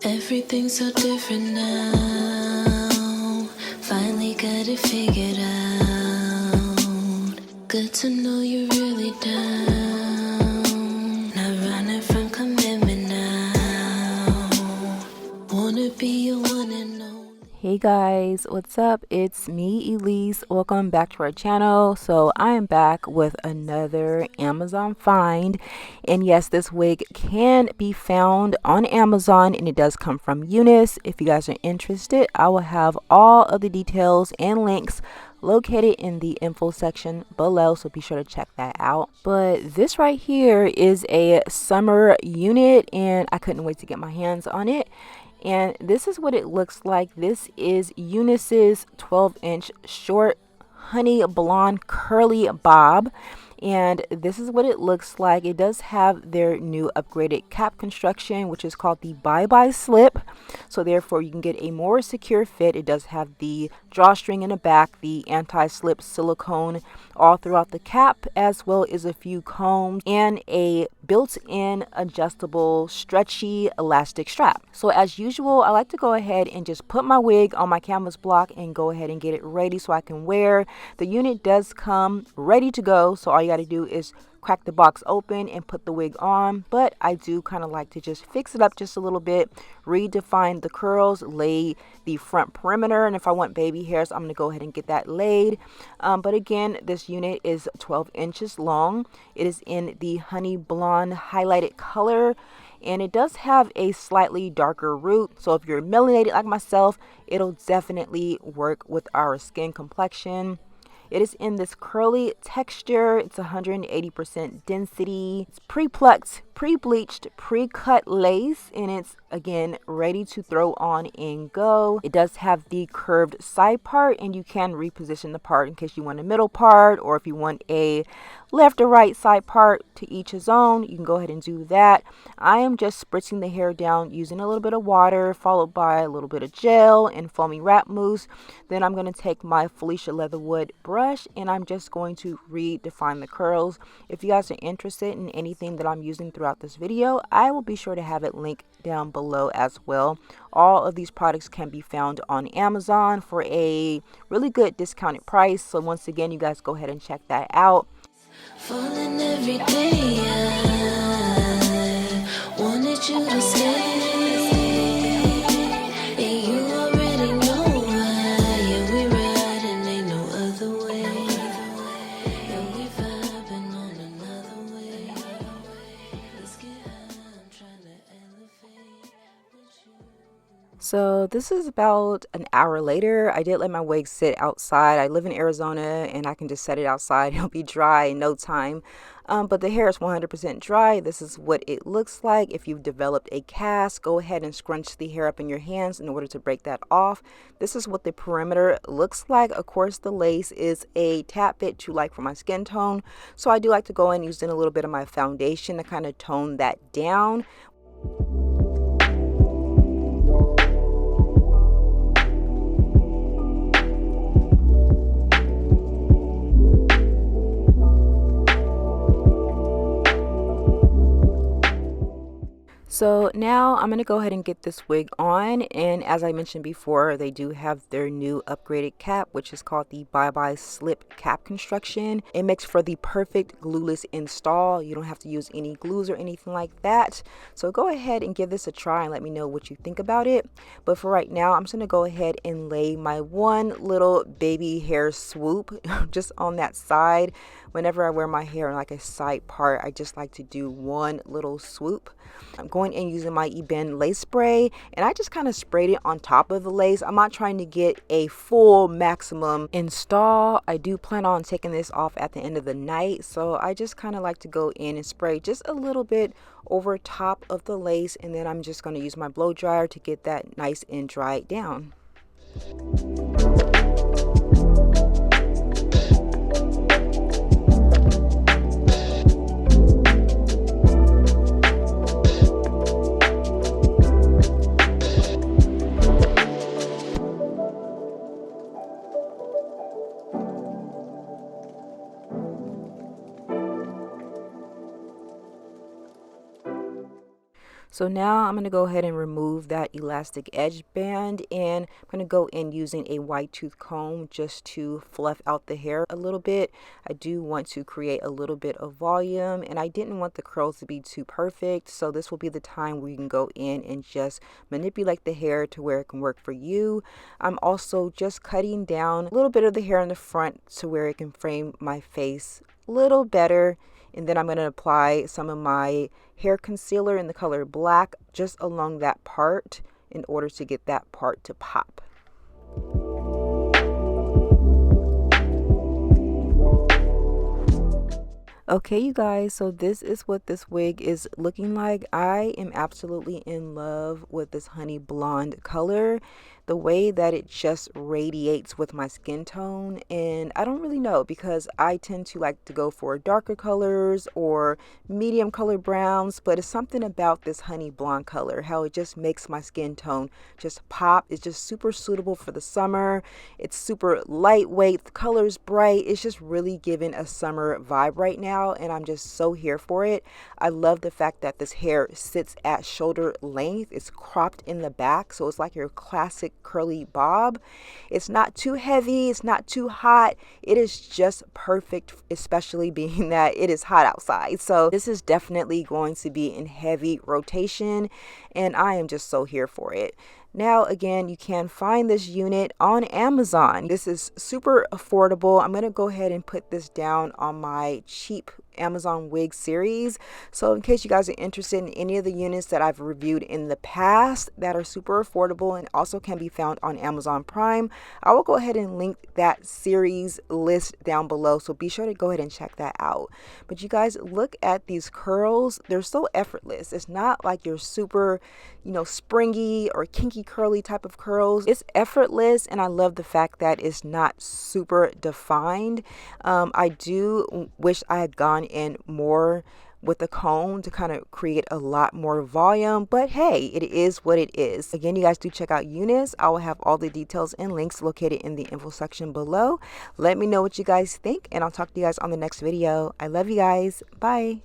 Everything's so different now. Finally got it figured out. Good to know you're really down. Not running from commitment now. Wanna be your one and only. Hey guys, what's up? It's me, Elise. Welcome back to our channel. So I am back with another Amazon find, and yes, this wig can be found on Amazon and it does come from Unice. If you guys are interested, I will have all of the details and links located in the info section below, so be sure to check that out. But this right here is a summer unit and I couldn't wait to get my hands on it. And this is what it looks like. This is Unice's 12-inch short honey blonde curly bob, and this is what it looks like. It does have their new upgraded cap construction, which is called the bye-bye slip, so therefore you can get a more secure fit. It does have the drawstring in the back, the anti-slip silicone all throughout the cap, as well as a few combs and a built-in adjustable stretchy elastic strap. So as usual, I like to go ahead and just put my wig on my canvas block and go ahead and get it ready so I can wear. The unit does come ready to go, so all you got to do is crack the box open and put the wig on. But I do kind of like to just fix it up just a little bit, redefine the curls, lay the front perimeter, and if I want baby hairs, I'm going to go ahead and get that laid. But again, this unit is 12 inches long. It is in the honey blonde highlighted color, and it does have a slightly darker root, so if you're melanated like myself, it'll definitely work with our skin complexion. It is in this curly texture. It's 180% density. It's pre-plucked, pre-bleached, pre-cut lace, and it's again ready to throw on and go. It does have the curved side part, and you can reposition the part in case you want a middle part, or if you want a left or right side part. To each his own. You can go ahead and do that. I am just spritzing the hair down using a little bit of water, followed by a little bit of gel and foamy wrap mousse. Then I'm going to take my Felicia Leatherwood brush and I'm just going to redefine the curls. If you guys are interested in anything that I'm using throughout this video, I will be sure to have it linked down below as well. All of these products can be found on Amazon for a really good discounted price. So once again, you guys go ahead and check that out. Falling every day, I wanted you to stay, and you already know why. Yeah, we riding, ain't no other way, and we vibing on another way. Let's get high, I'm trying to elevate with you. So this is about an hour later. I did let my wig sit outside. I live in Arizona and I can just set it outside. It'll be dry in no time. But the hair is 100% dry. This is what it looks like. If you've developed a cast, go ahead and scrunch the hair up in your hands in order to break that off. This is what the perimeter looks like. Of course, the lace is a tap fit to like for my skin tone. So I do like to go in using a little bit of my foundation to kind of tone that down. So now I'm going to go ahead and get this wig on, and as I mentioned before, they do have their new upgraded cap, which is called the bye-bye slip cap construction. It makes for the perfect glueless install. You don't have to use any glues or anything like that. So go ahead and give this a try and let me know what you think about it. But for right now, I'm just going to go ahead and lay my one little baby hair swoop just on that side. Whenever I wear my hair in like a side part, I just like to do one little swoop. I'm going in using my Ebin lace spray, and I just kind of sprayed it on top of the lace. I'm not trying to get a full maximum install. I do plan on taking this off at the end of the night, so I just kind of like to go in and spray just a little bit over top of the lace, and then I'm just going to use my blow dryer to get that nice and dried down. So now I'm going to go ahead and remove that elastic edge band, and I'm going to go in using a wide tooth comb just to fluff out the hair a little bit. I do want to create a little bit of volume, and I didn't want the curls to be too perfect, so this will be the time where you can go in and just manipulate the hair to where it can work for you. I'm also just cutting down a little bit of the hair in the front to where it can frame my face a little better. And then I'm going to apply some of my hair concealer in the color black just along that part in order to get that part to pop. Okay, you guys, so this is what this wig is looking like. I am absolutely in love with this honey blonde color, the way that it just radiates with my skin tone. And I don't really know, because I tend to like to go for darker colors or medium color browns, but it's something about this honey blonde color, how it just makes my skin tone just pop. It's just super suitable for the summer. It's super lightweight, the color's bright. It's just really giving a summer vibe right now, and I'm just so here for it. I love the fact that this hair sits at shoulder length. It's cropped in the back, so it's like your classic curly bob. It's not too heavy, it's not too hot. It is just perfect, especially being that it is hot outside. So this is definitely going to be in heavy rotation, and I am just so here for it. Now, again, you can find this unit on Amazon. This is super affordable. I'm going to go ahead and put this down on my cheap Amazon wig series. So in case you guys are interested in any of the units that I've reviewed in the past that are super affordable and also can be found on Amazon Prime, I will go ahead and link that series list down below. So be sure to go ahead and check that out. But you guys, look at these curls. They're so effortless. It's not like you're super, springy or kinky curly type of curls. It's effortless, and I love the fact that it's not super defined. I do wish I had gone in more with the comb to kind of create a lot more volume, but hey, it is what it is. Again, you guys do check out Unice. I will have all the details and links located in the info section below. Let me know what you guys think, and I'll talk to you guys on the next video. I love you guys. Bye.